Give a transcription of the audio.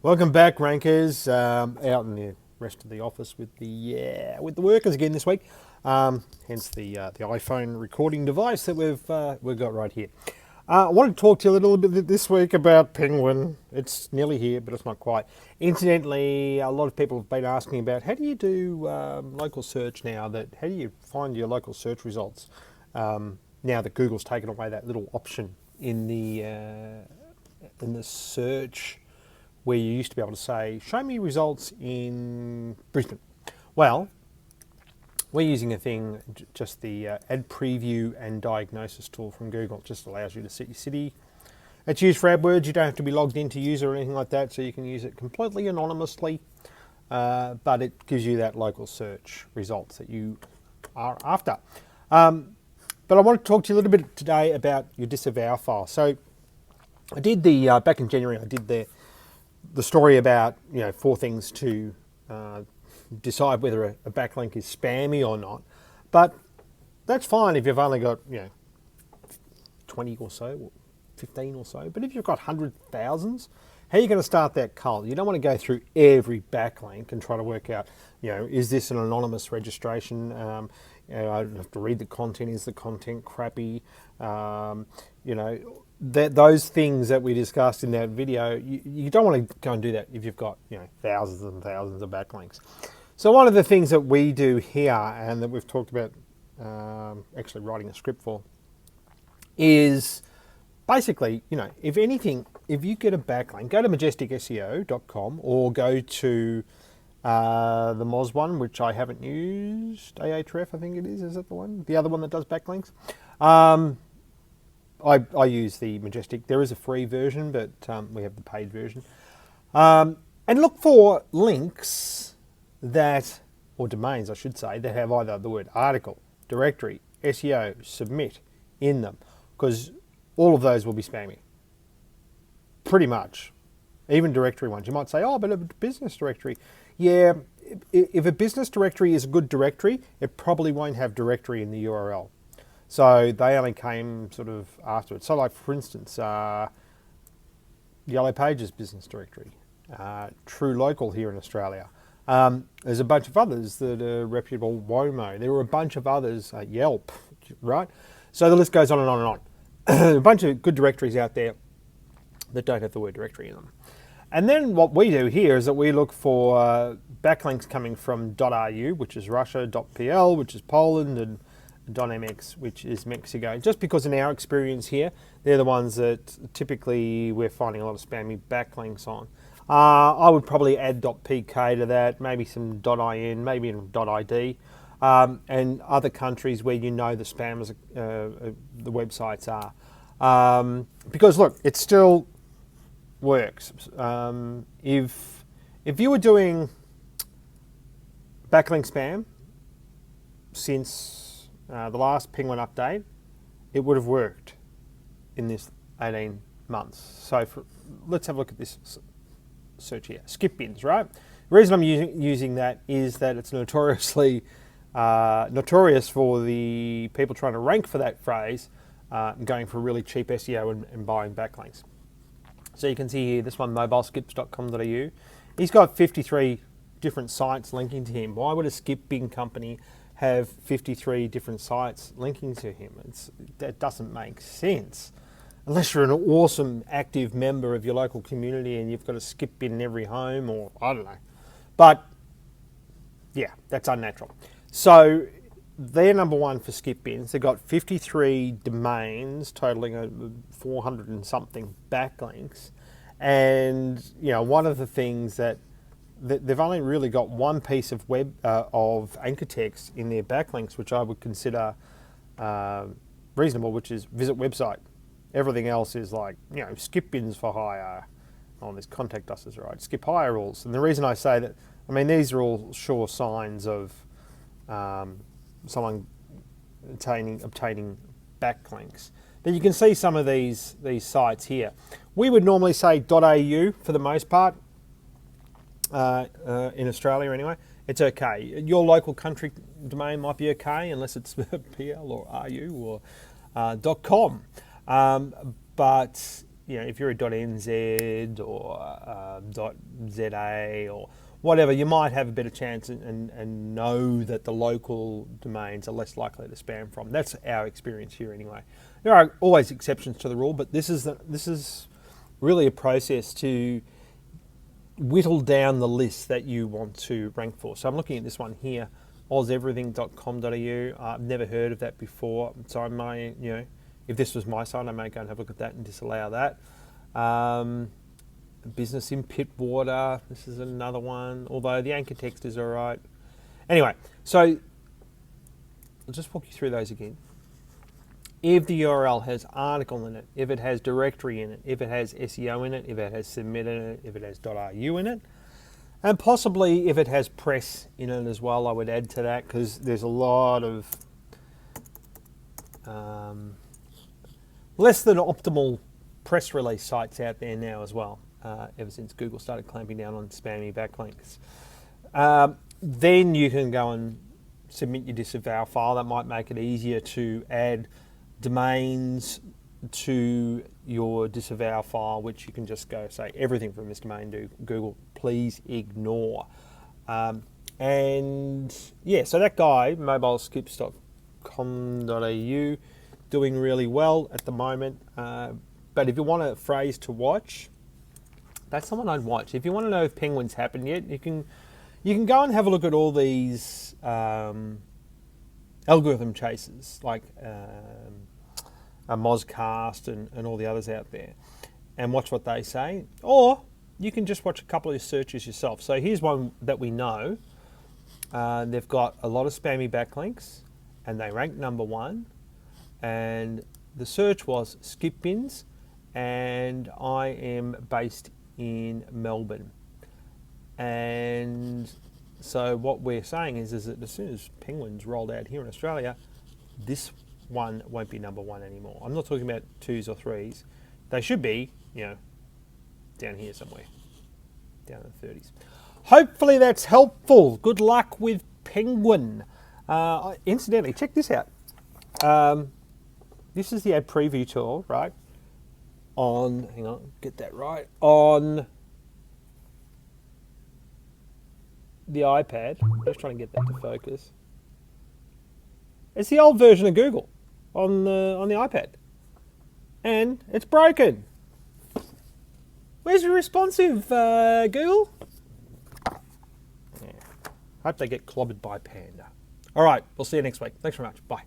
Welcome back, rankers. Out in the rest of the office with the workers again this week. Hence the iPhone recording device that we've got right here. I want to talk to you a little bit this week about Penguin. It's nearly here, but it's not quite. Incidentally, a lot of people have been asking about how do you do local search now? How do you find your local search results now that Google's taken away that little option in the search, where you used to be able to say, show me results in Brisbane. Well, we're using a thing, just the ad preview and diagnosis tool from Google. It just allows you to set your city. It's used for AdWords. You don't have to be logged into user or anything like that, so you can use it completely anonymously, but it gives you that local search results that you are after. But I want to talk to you a little bit today about your disavow file. So I did back in January, I did the story about 4 things to decide whether a backlink is spammy or not. But that's fine if you've only got 20 or so, or 15 or so. But if you've got hundreds, thousands, how are you going to start that cult? You don't want to go through every backlink and try to work out, is this an anonymous registration? I have to read the content. Is the content crappy? Those things that we discussed in that video, you don't want to go and do that if you've got thousands and thousands of backlinks. So one of the things that we do here, and that we've talked about actually writing a script for, is basically, if you get a backlink, go to majesticseo.com or go to the Moz one, which I haven't used, Ahref, I think it is that the one? The other one that does backlinks? I use the Majestic. There is a free version, but we have the paid version. And look for links or domains I should say, that have either the word article, directory, SEO, submit in them, because all of those will be spammy. Pretty much. Even directory ones. You might say, but a business directory. Yeah, if a business directory is a good directory, it probably won't have directory in the URL. So they only came sort of afterwards. So like, for instance, Yellow Pages business directory, True Local here in Australia. There's a bunch of others that are reputable, Womo. There were a bunch of others, Yelp, right? So the list goes on and on and on. A bunch of good directories out there that don't have the word directory in them. And then what we do here is that we look for backlinks coming from .ru, which is Russia, .pl, which is Poland, and .mx, which is Mexico. Just because in our experience here, they're the ones that typically we're finding a lot of spammy backlinks on. I would probably add .pk to that, maybe some .in, maybe in .id, and other countries where the spammers, the websites are. Because look, it still works. If you were doing backlink spam since the last Penguin update, it would have worked in this 18 months. So let's have a look at this search here. Skip bins, right? The reason I'm using that is that it's notorious for the people trying to rank for that phrase, going for really cheap SEO and buying backlinks. So you can see here, this one, mobileskips.com.au. He's got 53 different sites linking to him. Why would a skip bin company have 53 different sites linking to him? That doesn't make sense. Unless you're an awesome active member of your local community and you've got a skip bin in every home, or I don't know. But yeah, that's unnatural. So they're number one for skip bins. They've got 53 domains totaling 400 and something backlinks. And one of the things that they've only really got one piece of of anchor text in their backlinks, which I would consider reasonable, which is visit website. Everything else is like, skip bins for hire. There's contact us is right. Skip hire rules. And the reason I say that, these are all sure signs of someone obtaining backlinks. But you can see some of these sites here. We would normally say .au for the most part. In Australia anyway, it's okay. Your local country domain might be okay unless it's PL or RU or .com. But if you're a .nz or .za or whatever, you might have a better chance and know that the local domains are less likely to spam from. That's our experience here anyway. There are always exceptions to the rule, but this is really a process to whittle down the list that you want to rank for. So I'm looking at this one here, auseverything.com.au. I've never heard of that before, so I may, if this was my site, I may go and have a look at that and disallow that. Business in Pittwater, this is another one, although the anchor text is all right. Anyway, so I'll just walk you through those again. If the URL has article in it, if it has directory in it, if it has SEO in it, if it has submit in it, if it has .ru in it, and possibly if it has press in it as well, I would add to that, because there's a lot of less than optimal press release sites out there now as well, ever since Google started clamping down on spammy backlinks. Then you can go and submit your disavow file. That might make it easier to add domains to your disavow file, which you can just go say everything from this domain to Google, please ignore. And yeah, so that guy, mobileskips.com.au, doing really well at the moment. But if you want a phrase to watch, that's someone I'd watch. If you want to know if Penguin's happened yet, you can go and have a look at all these algorithm chasers like Mozcast and all the others out there, and watch what they say. Or you can just watch a couple of searches yourself. So here's one that we know. They've got a lot of spammy backlinks, and they rank number 1. And the search was skip bins, and I am based in Melbourne. And so what we're saying is that as soon as Penguin's rolled out here in Australia, this one won't be number 1 anymore. I'm not talking about 2s or 3s. They should be, down here somewhere, down in the 30s. Hopefully that's helpful. Good luck with Penguin. Incidentally, check this out. This is the ad preview tool, right? Hang on, get that right. On the iPad. Just trying to get that to focus. It's the old version of Google on the iPad, and it's broken. Where's your responsive, Google? Yeah. Hope they get clobbered by Panda. All right, we'll see you next week. Thanks very much. Bye.